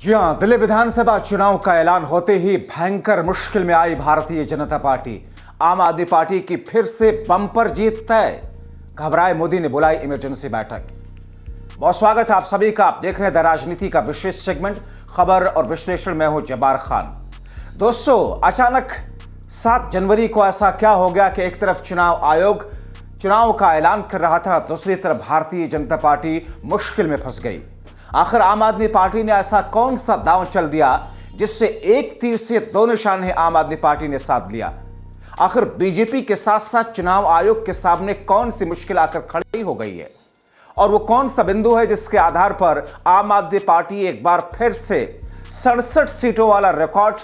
जी हां, दिल्ली विधानसभा चुनाव का ऐलान होते ही भयंकर मुश्किल में आई भारतीय जनता पार्टी। आम आदमी पार्टी की फिर से बम्पर जीत तय। घबराए मोदी ने बुलाई इमरजेंसी बैठक। बहुत स्वागत है आप सभी का। आप देख रहे हैं द राजनीति का विशेष सेगमेंट खबर और विश्लेषण। मैं हूं जब्बार खान। दोस्तों, अचानक 7 जनवरी को ऐसा क्या हो गया कि एक तरफ चुनाव आयोग चुनाव का ऐलान कर रहा था, दूसरी तरफ भारतीय जनता पार्टी मुश्किल में फंस गई। आखिर आम आदमी पार्टी ने ऐसा कौन सा दांव चल दिया जिससे एक तीर से 2 निशाने आम आदमी पार्टी ने साध लिया। आखिर बीजेपी के साथ साथ चुनाव आयोग के सामने कौन सी मुश्किल आकर खड़ी हो गई है और वो कौन सा बिंदु है जिसके आधार पर आम आदमी पार्टी एक बार फिर से 67 सीटों वाला रिकॉर्ड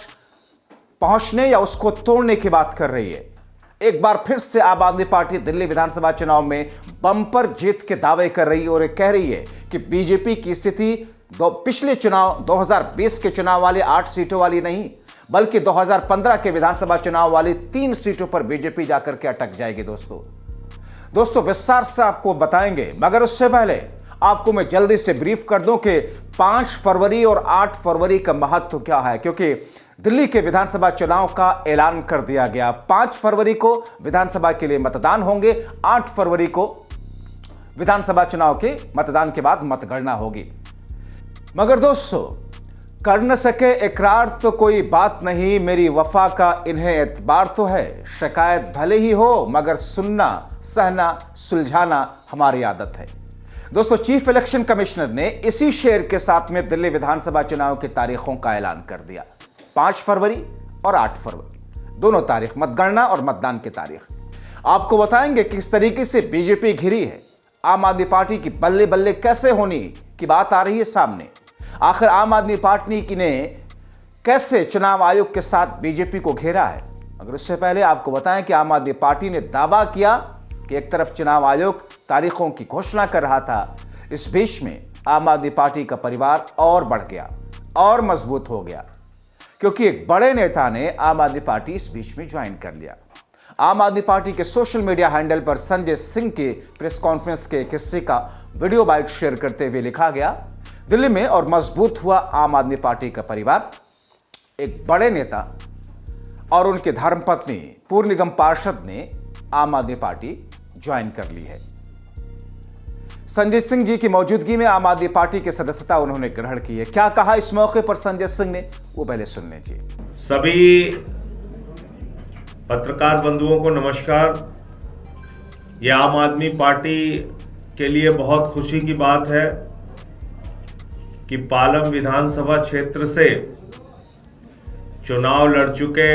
पहुंचने या उसको तोड़ने की बात कर रही है। एक बार फिर से आम आदमी पार्टी दिल्ली विधानसभा चुनाव में बम्पर जीत के दावे कर रही है और कह रही है कि बीजेपी की स्थिति पिछले चुनाव 2020 के चुनाव वाले 8 सीटों वाली नहीं, बल्कि 2015 के विधानसभा चुनाव वाली 3 सीटों पर बीजेपी जाकर के अटक जाएगी। दोस्तों विस्तार से आपको बताएंगे, मगर उससे पहले आपको मैं जल्दी से ब्रीफ कर दूं कि 5 फरवरी और 8 फरवरी का महत्व क्या है, क्योंकि दिल्ली के विधानसभा चुनाव का ऐलान कर दिया गया। 5 फरवरी को विधानसभा के लिए मतदान होंगे, 8 फरवरी को विधानसभा चुनाव के मतदान के बाद मतगणना होगी। मगर दोस्तों, कर न सके इकरार तो कोई बात नहीं, मेरी वफा का इन्हें एतबार तो है। शिकायत भले ही हो मगर सुनना, सहना, सुलझाना हमारी आदत है। दोस्तों, चीफ इलेक्शन कमिश्नर ने इसी शेर के साथ में दिल्ली विधानसभा चुनाव की तारीखों का ऐलान कर दिया। 5 फरवरी और 8 फरवरी दोनों तारीख, मतगणना और मतदान की तारीख। आपको बताएंगे किस तरीके से बीजेपी घिरी है, आम आदमी पार्टी की बल्ले बल्ले कैसे होनी की बात आ रही है सामने। आखिर आम आदमी पार्टी ने कैसे चुनाव आयोग के साथ बीजेपी को घेरा है। मगर उससे पहले आपको बताएं कि आम आदमी पार्टी ने दावा किया कि एक तरफ चुनाव आयोग तारीखों की घोषणा कर रहा था, इस बीच में आम आदमी पार्टी का परिवार और बढ़ गया और मजबूत हो गया, क्योंकि एक बड़े नेता ने आम आदमी पार्टी इस बीच में ज्वाइन कर लिया। आम आदमी पार्टी के सोशल मीडिया हैंडल पर संजय सिंह के प्रेस कॉन्फ्रेंस के किस्से का वीडियो बाइट शेयर करते हुए लिखा गया, दिल्ली में और मजबूत हुआ आम आदमी पार्टी का परिवार। एक बड़े नेता और उनके धर्मपत्नी पूर्व निगम पार्षद ने आम आदमी पार्टी ज्वाइन कर ली है। संजय सिंह जी की मौजूदगी में आम आदमी पार्टी की सदस्यता उन्होंने ग्रहण की है। क्या कहा इस मौके पर संजय सिंह ने, वो पहले सुन लीजिए। सभी पत्रकार बंधुओं को नमस्कार। ये आम आदमी पार्टी के लिए बहुत खुशी की बात है कि पालम विधानसभा क्षेत्र से चुनाव लड़ चुके,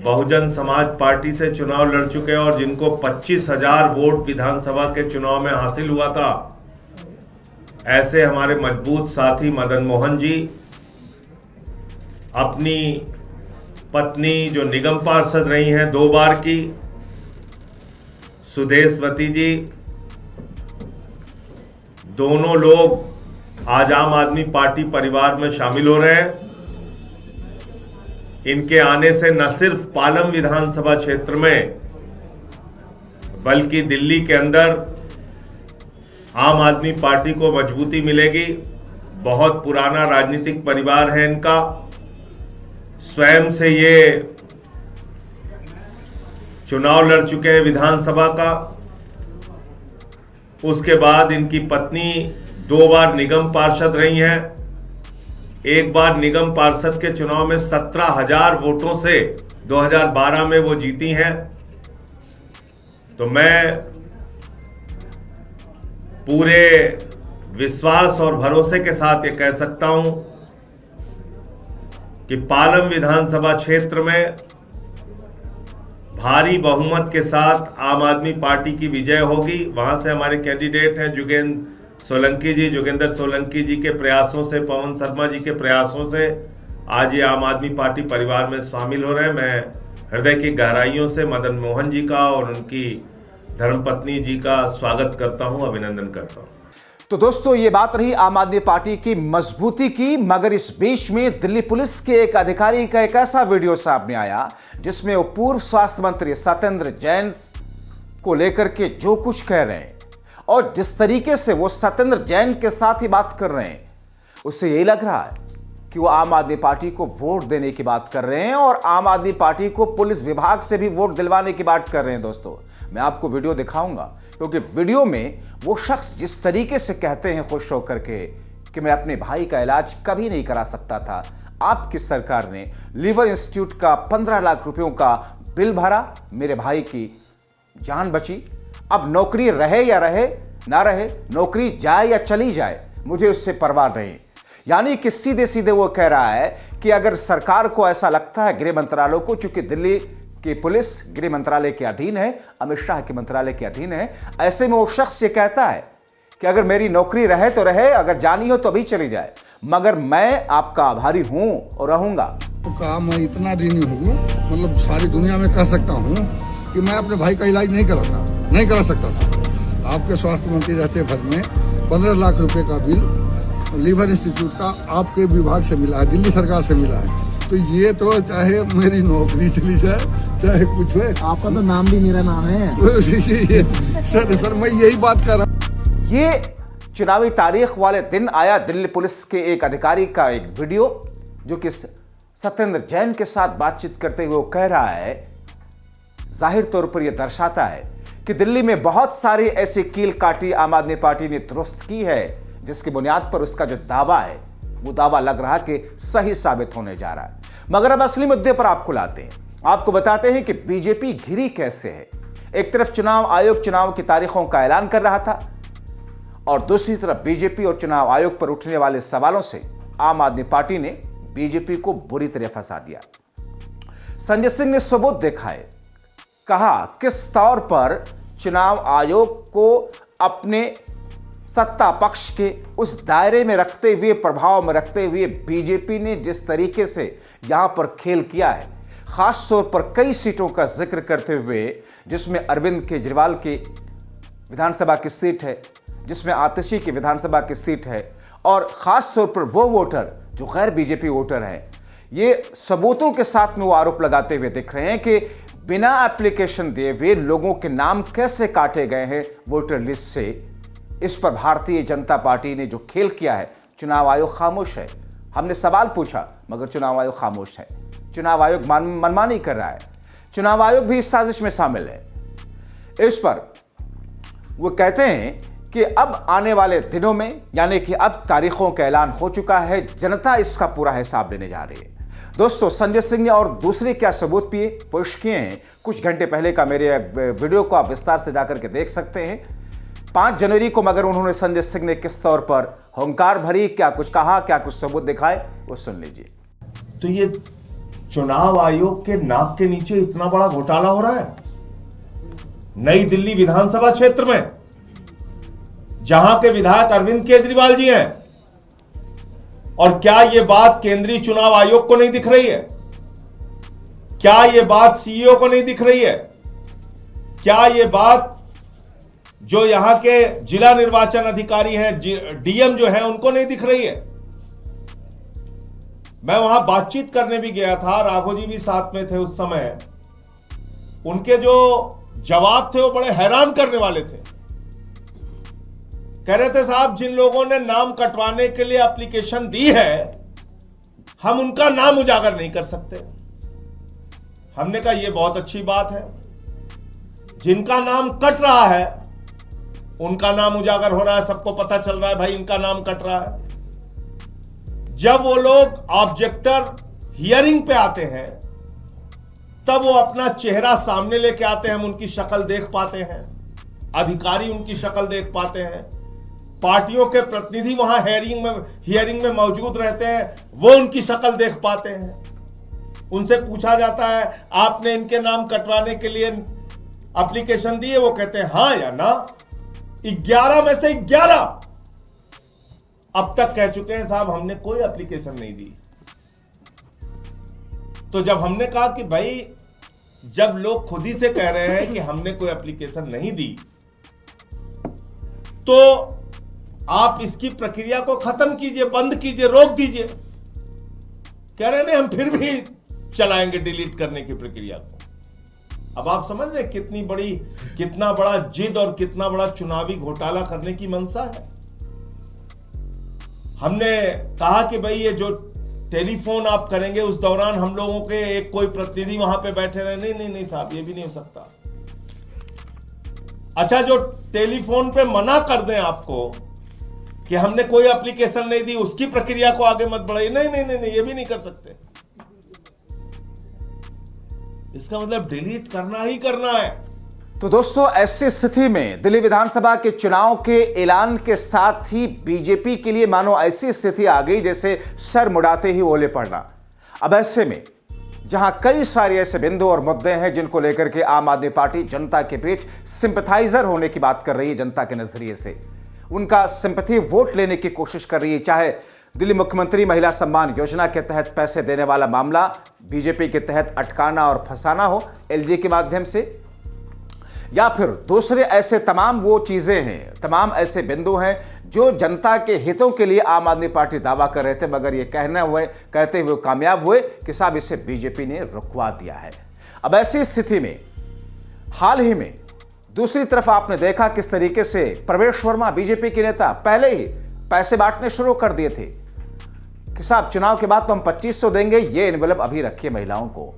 बहुजन समाज पार्टी से चुनाव लड़ चुके और जिनको 25,000 वोट विधानसभा के चुनाव में हासिल हुआ था, ऐसे हमारे मजबूत साथी मदन मोहन जी, अपनी पत्नी जो निगम पार्षद रही हैं 2 बार की, सुदेशवती जी, दोनों लोग आज आम आदमी पार्टी परिवार में शामिल हो रहे हैं। इनके आने से न सिर्फ पालम विधानसभा क्षेत्र में बल्कि दिल्ली के अंदर आम आदमी पार्टी को मजबूती मिलेगी। बहुत पुराना राजनीतिक परिवार है इनका, स्वयं से ये चुनाव लड़ चुके हैं विधानसभा का। उसके बाद इनकी पत्नी 2 बार निगम पार्षद रही हैं। एक बार निगम पार्षद के चुनाव में 17,000 वोटों से 2012 में वो जीती हैं। तो मैं पूरे विश्वास और भरोसे के साथ ये कह सकता हूं कि पालम विधानसभा क्षेत्र में भारी बहुमत के साथ आम आदमी पार्टी की विजय होगी। वहां से हमारे कैंडिडेट हैं जोगेंद्र सोलंकी जी के प्रयासों से, पवन शर्मा जी के प्रयासों से आज ये आम आदमी पार्टी परिवार में शामिल हो रहे हैं। मैं हृदय की गहराइयों से मदन मोहन जी का और उनकी धर्मपत्नी जी का स्वागत करता हूं, अभिनंदन करता हूं। तो दोस्तों, ये बात रही आम आदमी पार्टी की मजबूती की। मगर इस बीच में दिल्ली पुलिस के एक अधिकारी का एक ऐसा वीडियो सामने आया जिसमें वो पूर्व स्वास्थ्य मंत्री सत्येंद्र जैन को लेकर के जो कुछ कह रहे हैं और जिस तरीके से वो सत्येंद्र जैन के साथ ही बात कर रहे हैं, उससे यही लग रहा है कि वो आम आदमी पार्टी को वोट देने की बात कर रहे हैं और आम आदमी पार्टी को पुलिस विभाग से भी वोट दिलवाने की बात कर रहे हैं। दोस्तों, मैं आपको वीडियो दिखाऊंगा, क्योंकि वीडियो में वो शख्स जिस तरीके से कहते हैं खुश होकर के कि मैं अपने भाई का इलाज कभी नहीं करा सकता था, आपकी सरकार ने लीवर इंस्टीट्यूट का 15 लाख रुपयों का बिल भरा, मेरे भाई की जान बची। अब नौकरी रहे या रहे ना रहे, नौकरी जाए या चली जाए, मुझे उससे परवाह नहीं। यानी कि सीधे सीधे वो कह रहा है कि अगर सरकार को ऐसा लगता है, गृह मंत्रालय को, चूंकि दिल्ली की पुलिस गृह मंत्रालय के अधीन है, अमित शाह के मंत्रालय के अधीन है, ऐसे में वो शख्स ये कहता है कि अगर मेरी नौकरी रहे तो रहे, अगर जानी हो तो अभी चली जाए, मगर मैं आपका आभारी हूं और रहूंगा। तो कहा मैं इतना ऋणी हूँ, मतलब सारी दुनिया में कह सकता हूँ कि मैं अपने भाई का इलाज नहीं करा सकता था। आपके स्वास्थ्य मंत्री रहते भर में 15 लाख रुपए का बिल लीवर इंस्टीट्यूट का आपके विभाग से मिला है, दिल्ली सरकार से मिला है। तो ये तो चाहे मेरी नौकरी चली जाए, चाहे कुछ है, आपका तो नाम भी मेरा नाम है। सर मैं यही बात कर रहा हूँ। ये चुनावी तारीख वाले दिन आया दिल्ली पुलिस के एक अधिकारी का एक वीडियो, जो कि सत्येंद्र जैन के साथ बातचीत करते हुए वो कह रहा है, जाहिर तौर पर यह दर्शाता है कि दिल्ली में बहुत सारी ऐसी कील काटी आम आदमी पार्टी ने दुरुस्त की है, जिसकी बुनियाद पर उसका जो दावा है वो दावा लग रहा कि सही साबित होने जा रहा है। मगर अब असली मुद्दे पर आपको लाते हैं, आपको बताते हैं कि बीजेपी घिरी कैसे है। एक तरफ चुनाव आयोग चुनाव की तारीखों का ऐलान कर रहा था और दूसरी तरफ बीजेपी और चुनाव आयोग पर उठने वाले सवालों से आम आदमी पार्टी ने बीजेपी को बुरी तरह फंसा दिया। संजय सिंह ने सबूत दिखाए, कहा किस तौर पर चुनाव आयोग को अपने सत्ता पक्ष के उस दायरे में रखते हुए, प्रभाव में रखते हुए बीजेपी ने जिस तरीके से यहां पर खेल किया है, खास तौर पर कई सीटों का जिक्र करते हुए, जिसमें अरविंद केजरीवाल की विधानसभा की सीट है, जिसमें आतिशी की विधानसभा की सीट है, और खास तौर पर वो वोटर जो गैर बीजेपी वोटर हैं, ये सबूतों के साथ में वो आरोप लगाते हुए दिख रहे हैं कि बिना एप्लीकेशन दिए हुए लोगों के नाम कैसे काटे गए हैं वोटर लिस्ट से। इस पर भारतीय जनता पार्टी ने जो खेल किया है, चुनाव आयोग खामोश है। हमने सवाल पूछा मगर चुनाव आयोग खामोश है। चुनाव आयोग मनमानी कर रहा है, चुनाव आयोग भी इस साजिश में शामिल है। इस पर वो कहते हैं कि अब आने वाले दिनों में, यानी कि अब तारीखों का ऐलान हो चुका है, जनता इसका पूरा हिसाब लेने जा रही है। दोस्तों, संजय सिंह ने और दूसरे क्या सबूत पेश किए हैं कुछ घंटे पहले का मेरे वीडियो को आप विस्तार से जाकर के देख सकते हैं। 5 जनवरी को मगर उन्होंने संजय सिंह ने किस तौर पर हुंकार भरी, क्या कुछ कहा, क्या कुछ सबूत दिखाए, वो सुन लीजिए। तो ये चुनाव आयोग के नाक के नीचे इतना बड़ा घोटाला हो रहा है नई दिल्ली विधानसभा क्षेत्र में, जहां के विधायक अरविंद केजरीवाल जी हैं। और क्या यह बात केंद्रीय चुनाव आयोग को नहीं दिख रही है? क्या यह बात सीईओ को नहीं दिख रही है? क्या यह बात जो यहां के जिला निर्वाचन अधिकारी हैं, डीएम जो हैं, उनको नहीं दिख रही है? मैं वहां बातचीत करने भी गया था, राघव जी भी साथ में थे उस समय। उनके जो जवाब थे वो बड़े हैरान करने वाले थे। कह रहे थे, साहब जिन लोगों ने नाम कटवाने के लिए एप्लीकेशन दी है, हम उनका नाम उजागर नहीं कर सकते। हमने कहा यह बहुत अच्छी बात है, जिनका नाम कट रहा है उनका नाम उजागर हो रहा है, सबको पता चल रहा है भाई इनका नाम कट रहा है। जब वो लोग ऑब्जेक्टर हियरिंग पे आते हैं तब वो अपना चेहरा सामने लेके आते हैं, हम उनकी शक्ल देख पाते हैं, अधिकारी उनकी शक्ल देख पाते हैं, पार्टियों के प्रतिनिधि वहां हियरिंग में मौजूद रहते हैं, वो उनकी शक्ल देख पाते हैं। उनसे पूछा जाता है आपने इनके नाम कटवाने के लिए एप्लीकेशन दी है? वो कहते हैं हाँ या ना। 11 में से 11 अब तक कह चुके हैं साहब हमने कोई एप्लीकेशन नहीं दी। तो जब हमने कहा कि भाई जब लोग खुद ही से कह रहे हैं कि हमने कोई एप्लीकेशन नहीं दी, तो आप इसकी प्रक्रिया को खत्म कीजिए, बंद कीजिए, रोक दीजिए। कह रहे नहीं हम फिर भी चलाएंगे डिलीट करने की प्रक्रिया को। अब आप समझ रहे कितना बड़ा जिद और कितना बड़ा चुनावी घोटाला करने की मंशा है। हमने कहा कि भाई ये जो टेलीफोन आप करेंगे उस दौरान हम लोगों के एक कोई प्रतिनिधि वहां पे बैठे रहे। नहीं साहब, ये भी नहीं हो सकता। अच्छा, जो टेलीफोन पे मना कर दें आपको कि हमने कोई एप्लीकेशन नहीं दी, उसकी प्रक्रिया को आगे मत बढ़ाइए, नहीं, ये भी नहीं कर सकते। इसका मतलब डिलीट करना ही करना है। तो दोस्तों, ऐसी स्थिति में दिल्ली विधानसभा के चुनाव के ऐलान के साथ ही बीजेपी के लिए मानो ऐसी स्थिति आ गई जैसे सर मुड़ाते ही ओले पड़ना। अब ऐसे में जहां कई सारे ऐसे बिंदु और मुद्दे हैं जिनको लेकर के आम आदमी पार्टी जनता के बीच सिंपथाइजर होने की बात कर रही है, जनता के नजरिए से उनका सिंपैथी वोट लेने की कोशिश कर रही है, चाहे दिल्ली मुख्यमंत्री महिला सम्मान योजना के तहत पैसे देने वाला मामला बीजेपी के तहत अटकाना और फंसाना हो एलजी के माध्यम से, या फिर दूसरे ऐसे तमाम वो चीजें हैं, तमाम ऐसे बिंदु हैं जो जनता के हितों के लिए आम आदमी पार्टी दावा कर रहे थे, मगर ये कहते हुए कामयाब हुए कि साहब इसे बीजेपी ने रुकवा दिया है। अब ऐसी स्थिति में हाल ही में दूसरी तरफ आपने देखा किस तरीके से प्रवेश वर्मा बीजेपी के नेता पहले ही पैसे बांटने शुरू कर दिए थे कि साहब चुनाव के बाद तो हम 2500 देंगे, ये एनवेलप अभी रखिए महिलाओं को।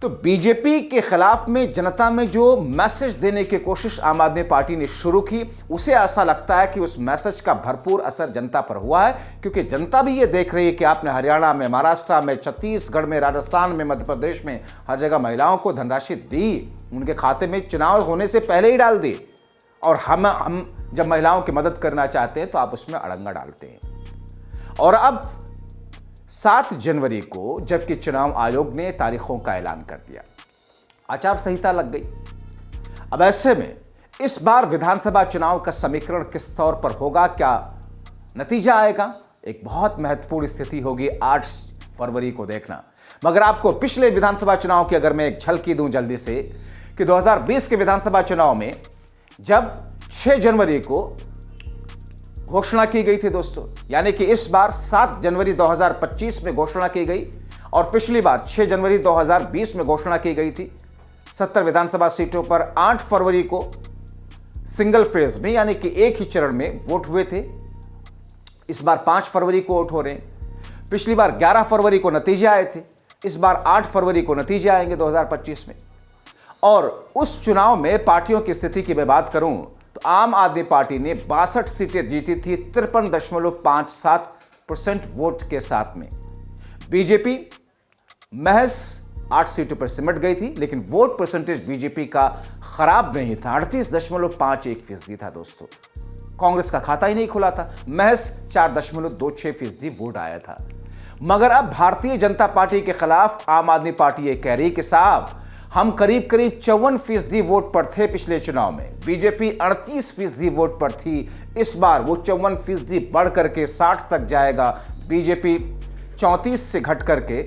तो बीजेपी के खिलाफ में जनता में जो मैसेज देने की कोशिश आम आदमी पार्टी ने शुरू की, उसे ऐसा लगता है कि उस मैसेज का भरपूर असर जनता पर हुआ है, क्योंकि जनता भी ये देख रही है कि आपने हरियाणा में, महाराष्ट्र में, छत्तीसगढ़ में, राजस्थान में, मध्य प्रदेश में हर जगह महिलाओं को धनराशि दी, उनके खाते में चुनाव होने से पहले ही डाल दी, और हम जब महिलाओं की मदद करना चाहते हैं तो आप उसमें अड़ंगा डालते हैं। और अब 7 जनवरी को जबकि चुनाव आयोग ने तारीखों का ऐलान कर दिया, आचार संहिता लग गई। अब ऐसे में इस बार विधानसभा चुनाव का समीकरण किस तौर पर होगा, क्या नतीजा आएगा, एक बहुत महत्वपूर्ण स्थिति होगी 8 फरवरी को देखना। मगर आपको पिछले विधानसभा चुनाव की अगर मैं एक झलकी दूं जल्दी से, कि 2020 के विधानसभा चुनाव में जब 6 जनवरी को घोषणा की गई थी दोस्तों, यानी कि इस बार 7 जनवरी 2025 में घोषणा की गई और पिछली बार 6 जनवरी 2020 में घोषणा की गई थी। 70 विधानसभा सीटों पर 8 फरवरी को सिंगल फेज में यानी कि एक ही चरण में वोट हुए थे। इस बार 5 फरवरी को वोट हो रहे हैं। पिछली बार 11 फरवरी को नतीजे आए थे, इस बार 8 फरवरी को नतीजे आएंगे 2025 में। और उस चुनाव में पार्टियों की स्थिति की मैं बात करूं तो आम आदमी पार्टी ने 62 सीटें जीती थी 53.57% वोट के साथ में। बीजेपी महज 8 सीटों पर सिमट गई थी, लेकिन वोट परसेंटेज बीजेपी का खराब नहीं था, 38.51% था दोस्तों। कांग्रेस का खाता ही नहीं खुला था, महज 4.26% वोट आया था। मगर अब भारतीय जनता पार्टी के खिलाफ आम आदमी पार्टी ये कह रही कि साहब हम करीब 54% वोट पर थे पिछले चुनाव में, बीजेपी 38% वोट पर थी। इस बार वो 54% बढ़ करके 60 तक जाएगा, बीजेपी 34 से घट करके,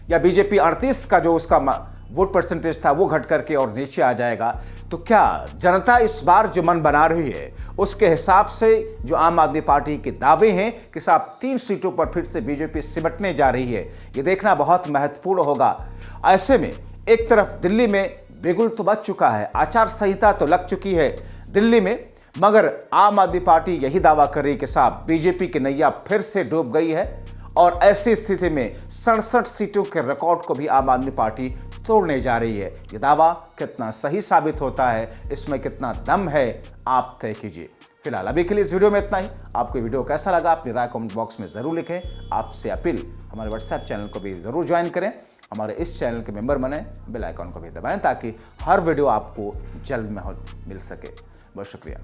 या बीजेपी 38 का जो उसका वोट परसेंटेज था वो घट करके और नीचे आ जाएगा। तो क्या जनता इस बार जो मन बना रही है उसके हिसाब से जो आम आदमी पार्टी के दावे हैं कि साहब 3 सीटों पर फिर से बीजेपी सिमटने जा रही है, ये देखना बहुत महत्वपूर्ण होगा। ऐसे में एक तरफ दिल्ली में बिगुल तो बच चुका है, आचार संहिता तो लग चुकी है दिल्ली में, मगर आम आदमी पार्टी यही दावा कर रही कि साहब बीजेपी की नैया फिर से डूब गई है, और ऐसी स्थिति में 67 सीटों के रिकॉर्ड को भी आम आदमी पार्टी तोड़ने जा रही है। ये दावा कितना सही साबित होता है, इसमें कितना दम है, आप तय कीजिए। फिलहाल अभी के लिए इस वीडियो में इतना ही। आपको वीडियो कैसा लगा अपनी राय कमेंट बॉक्स में जरूर लिखें। आपसे अपील, हमारे व्हाट्सएप चैनल को भी जरूर ज्वाइन करें, हमारे इस चैनल के मेंबर बने, बेल आइकॉन को भी दबाएं ताकि हर वीडियो आपको जल्द में मिल सके। बहुत शुक्रिया।